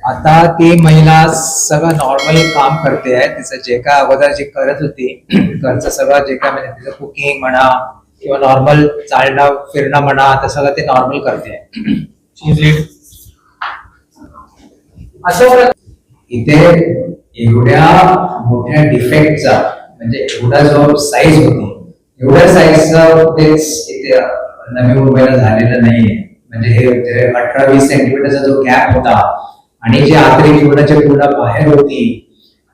आता ती महिला सगळं नॉर्मल काम करते आहे. तिचं जे काय अगोदर जे करत होती घरचं सगळं जे काय म्हणजे तिचं कुकिंग म्हणा किंवा नॉर्मल चालणं फिरणं म्हणा ते सगळं ते नॉर्मल करते आहे. असं इथे एवढ्या मोठ्या डिफेक्टचा म्हणजे एवढा जो साईज होती एवढ्या साईजचा कुठेच इथे नवी मुंबईला झालेलं नाहीये. म्हणजे हे 18-20 सेंटीमीटरचा जो गॅप होता आणि जी आतली पूर्ण बाहेर होती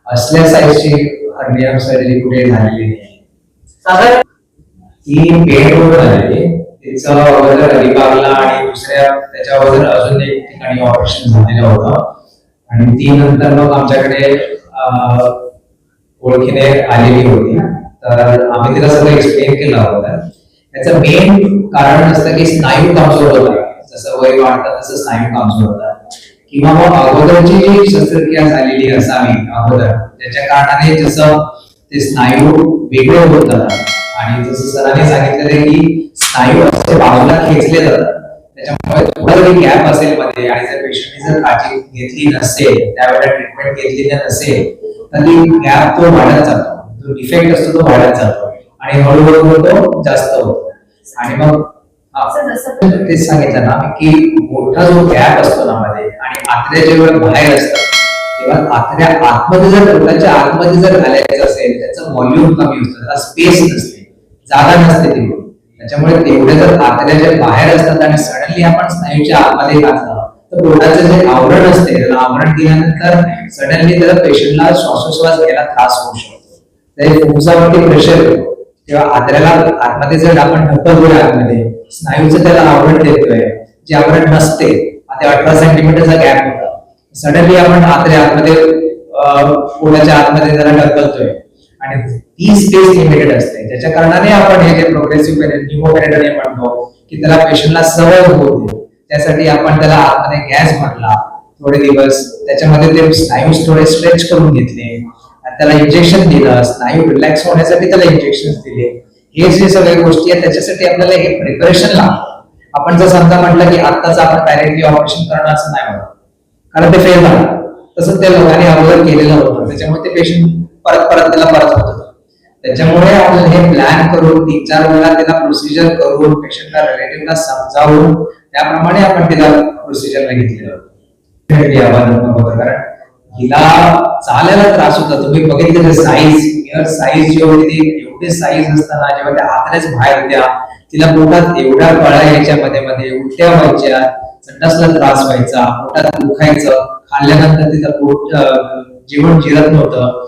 असल्या साईजची हर्निया सर्जरी कुठे झालेली नाही. ती बेडवर झालेली. तिचं अगोदर अलिबागला आणि दुसऱ्या त्याच्यावर अजून एक ठिकाणी ऑपरेशन झालेलं होतं आणि ती नंतर मग आमच्याकडे ओळखीने आलेली होती. तर आम्ही तिला सगळं एक्सप्लेन केलं होतं. याचं मेन कारण असतं की स्नायू कमजोर होता. जसं वय वाढतं तसं स्नायू कमजोर होतात किंवा मग अगोदरची जी शस्त्रक्रिया झालेली असावी अगोदर त्याच्या कारणाने जसं ते स्नायू वेगळे होत जातात आणि जसं सरांनी सांगितलेलं की स्नायू असे बाजूला खेचले जातात. त्याच्यामुळे थोडा जरी गॅप असेल मध्ये आणि जर पेशंटने जर काळजी घेतली नसेल त्यावेळेला ट्रीटमेंट घेतली नसेल तर ती गॅप तो वाढत जातो. जो डिफेक्ट असतो तो वाढत जातो आणि हळूहळू तो जास्त होतो. आणि मग तेच सांगितलं ना की मोठा जो गॅप असतो ना मध्ये आणि आतड्या जेव्हा बाहेर असतात तेव्हा आतड्या आतमध्ये जर पोटाच्या आतमध्ये जर घालायचं असेल त्याचं व्हॉल्यूम कमी असतं, त्याला स्पेस नसते, जागा नसते तेवढी. त्याच्यामुळे तेवढे जर आतड्या जे बाहेर असतात आणि सडनली आपण स्नायूच्या आतमध्ये घातलं तर पोटाचं जे आवरण असते त्याला आवरण दिल्यानंतर सडनली त्याला पेशंटला श्वासोश्वास घ्यायला त्रास होऊ शकतो. त्याच्या फुफ्फुसावरती प्रेशर येतो तेव्हा आतड्याला आतमध्ये जर आपण ढकलतोय आतमध्ये स्नायूचं त्याला आवरण देतोय जे आवरण नसते. आता 18 सेंटीमीटरचा गॅप होता सडनली आपण आतमध्ये पोटाच्या आतमध्ये त्याला ढकलतोय आणि ती स्पेस लिमिटेड असते. त्याच्या कारणाने आपण हे जे प्रोग्रेसिव्ह न्यूमोपेरिटोनियम म्हणतो की त्याला पेशंटला सवय होते त्यासाठी आपण त्याला आतमध्ये गॅस भरला थोडे दिवस त्याच्यामध्ये ते स्नायूज थोडे स्ट्रेच करून घेतले त्याला इंजेक्शन दिलं स्नायू रिलॅक्स होण्यासाठी त्याला इंजेक्शन दिले. हे जे सगळ्या गोष्टी आहेत त्याच्यासाठी आपल्याला हे प्रिपरेशन लागतं. आपण जर समजा म्हटलं की आत्ताच आपण डायरेक्टली ऑपरेशन करणं असं नाही होत कारण ते फेल झालं. तसं त्या लोकांनी अगोदर केलेलं होतं त्याच्यामुळे ते पेशंट परत त्याला परत होत होतं. त्याच्यामुळे आपण हे प्लॅन करून 3-4 वेळा त्याला प्रोसिजर करून पेशंटला रिलेटिव्हला समजावून त्याप्रमाणे आपण तिला प्रोसिजरला घेतलेलं होतं. कारण हिला चालायला त्रास होता. तुम्ही बघितलं साईज जी होती ती एवढी साईज असताना जेव्हा त्या आतल्याच बाहेर होत्या तिला पोटात एवढ्या कळा यायच्या मध्ये उलट्या व्हायच्या संडासला त्रास व्हायचा पोटात दुखायचं खाल्ल्यानंतर तिचं पोट जेवण जिरत नव्हतं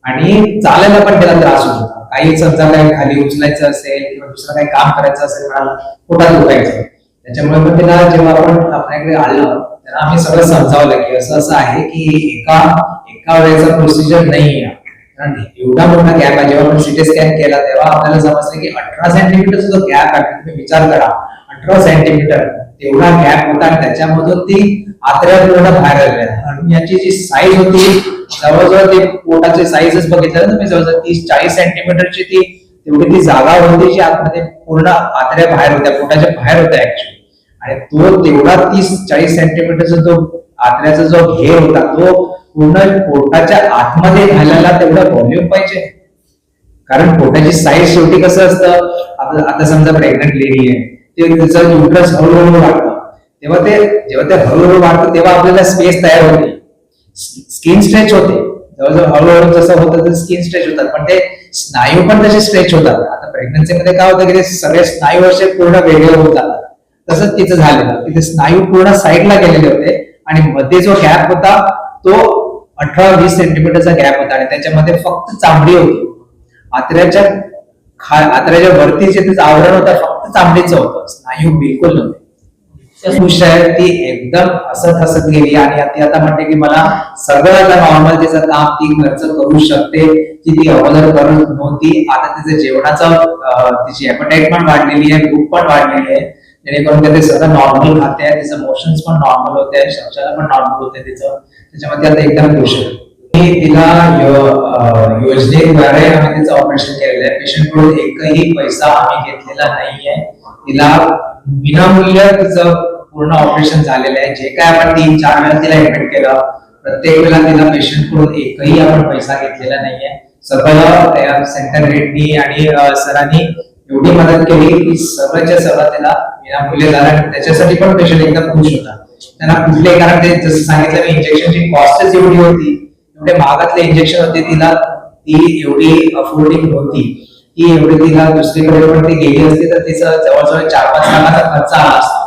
आणि चालायला पण त्याला त्रास होत होता. काही समजा काही खाली उचलायचं असेल किंवा दुसरं काही काम करायचं असेल म्हणाला पोटात दुखायचं. त्याच्यामुळे पण तिला जेव्हा आपण आपल्याकडे आलं त्यांना आम्ही सगळं समजावलं की असं आहे की एका वेळेचा प्रोसिजर नाही आहे. कारण एवढा मोठा गॅप आहे. जेव्हा आपण सिटी स्कॅन केला तेव्हा आपल्याला समजलं की 18 सेंटीमीटरचा जो गॅप आहे तुम्ही विचार करा 18 सेंटीमीटर तेवढा गॅप होता आणि त्याच्यामधून ती आतड्या पूर्ण बाहेर आल्या आणि याची जी साईज होती जवळजवळ ते पोटाची साईजच बघितलं तुम्ही जवळजवळ 30-40 सेंटीमीटरची ती तेवढी ती जागा होती जी आतमध्ये पूर्ण आतड्या बाहेर होत्या पोटाच्या बाहेर होत्या ऍक्च्युअली. आणि तो तेवढा 30-40 सेंटीमीटरचा जो आतड्याचा जो घेर होता तो पूर्ण पोटाच्या आतमध्ये घालायला तेवढा व्हॉल्यूम पाहिजे. कारण पोटाची साईज शेवटी कसं असतं आता समजा प्रेग्नंट लेडी आहे ते तिचं युट्रस हळूहळू वाढतं जेव्हा ते हळूहळू वाढतं तेव्हा आपल्याला स्पेस तयार होते स्किन स्ट्रेच होते. जवळजवळ हळूहळू जसं होतं तर स्किन स्ट्रेच होतात पण ते स्नायू पण तसे स्ट्रेच होतात. आता प्रेग्नन्सी मध्ये काय होतं की ते सगळे स्नायू असे पूर्ण वेगळे होत जातात. तसंच तिचं झालेलं तिथे स्नायू पूर्ण साईडला गेलेले होते आणि मध्ये जो गॅप होता तो 18-20 सेंटीमीटरचा गॅप होता आणि त्याच्यामध्ये फक्त चामडी होती. आतड्याच्या वरती जे त्याचं आवरण होतं फक्त चामडीचं होतं स्नायू बिलकुल नव्हते. ती एकदम हसत गेली आणि ती आता म्हणते की मला सगळं आता नॉर्मल तिचं काम ती घरचं करू शकते की ती अगोदर करत नव्हती. आता तिचं जेवणाचं तिची ॲपेटाईट पण वाढलेली आहे भूक पण वाढलेली आहे जेणेकरून ते सगळं नॉर्मल खाते आहे. तिचं मोशन्स पण नॉर्मल होते शौचालय पण नॉर्मल होते तिचं त्याच्यामध्ये आता एकदम खुश आहे. तिला योजनेद्वारे आम्ही तिचं ऑपरेशन केलेलं आहे. पेशंटकडून एकही पैसा आम्ही घेतलेला नाहीये. तिला विनामूल्य तिचं पूर्ण ऑपरेशन झालेलं आहे. जे काय आपण 3-4 वेळा तिला ऍडमिट केलं, प्रत्येक वेळेला तिला पेशंट कडून एकही आपण पैसा घेतलेला नाहीये. सगळं सेंटर हेडनी आणि सरांनी एवढी मदत केली की सगळ्याच्या सगळं त्याला विनामूल्य झालं आणि त्याच्यासाठी पण पेशंट एकदम खुश होता. त्यांना कुठले, कारण ते जसं सांगितलं मी, इंजेक्शनची कॉस्टच एवढी होती, एवढे महागातले इंजेक्शन होते, तिला ती एवढी अफोर्डिंग होती की एवढी तिला दुसरीकडे पण ती गेली असती तर तिचं जवळजवळ 4-5 लाखाचा खर्च आला असता.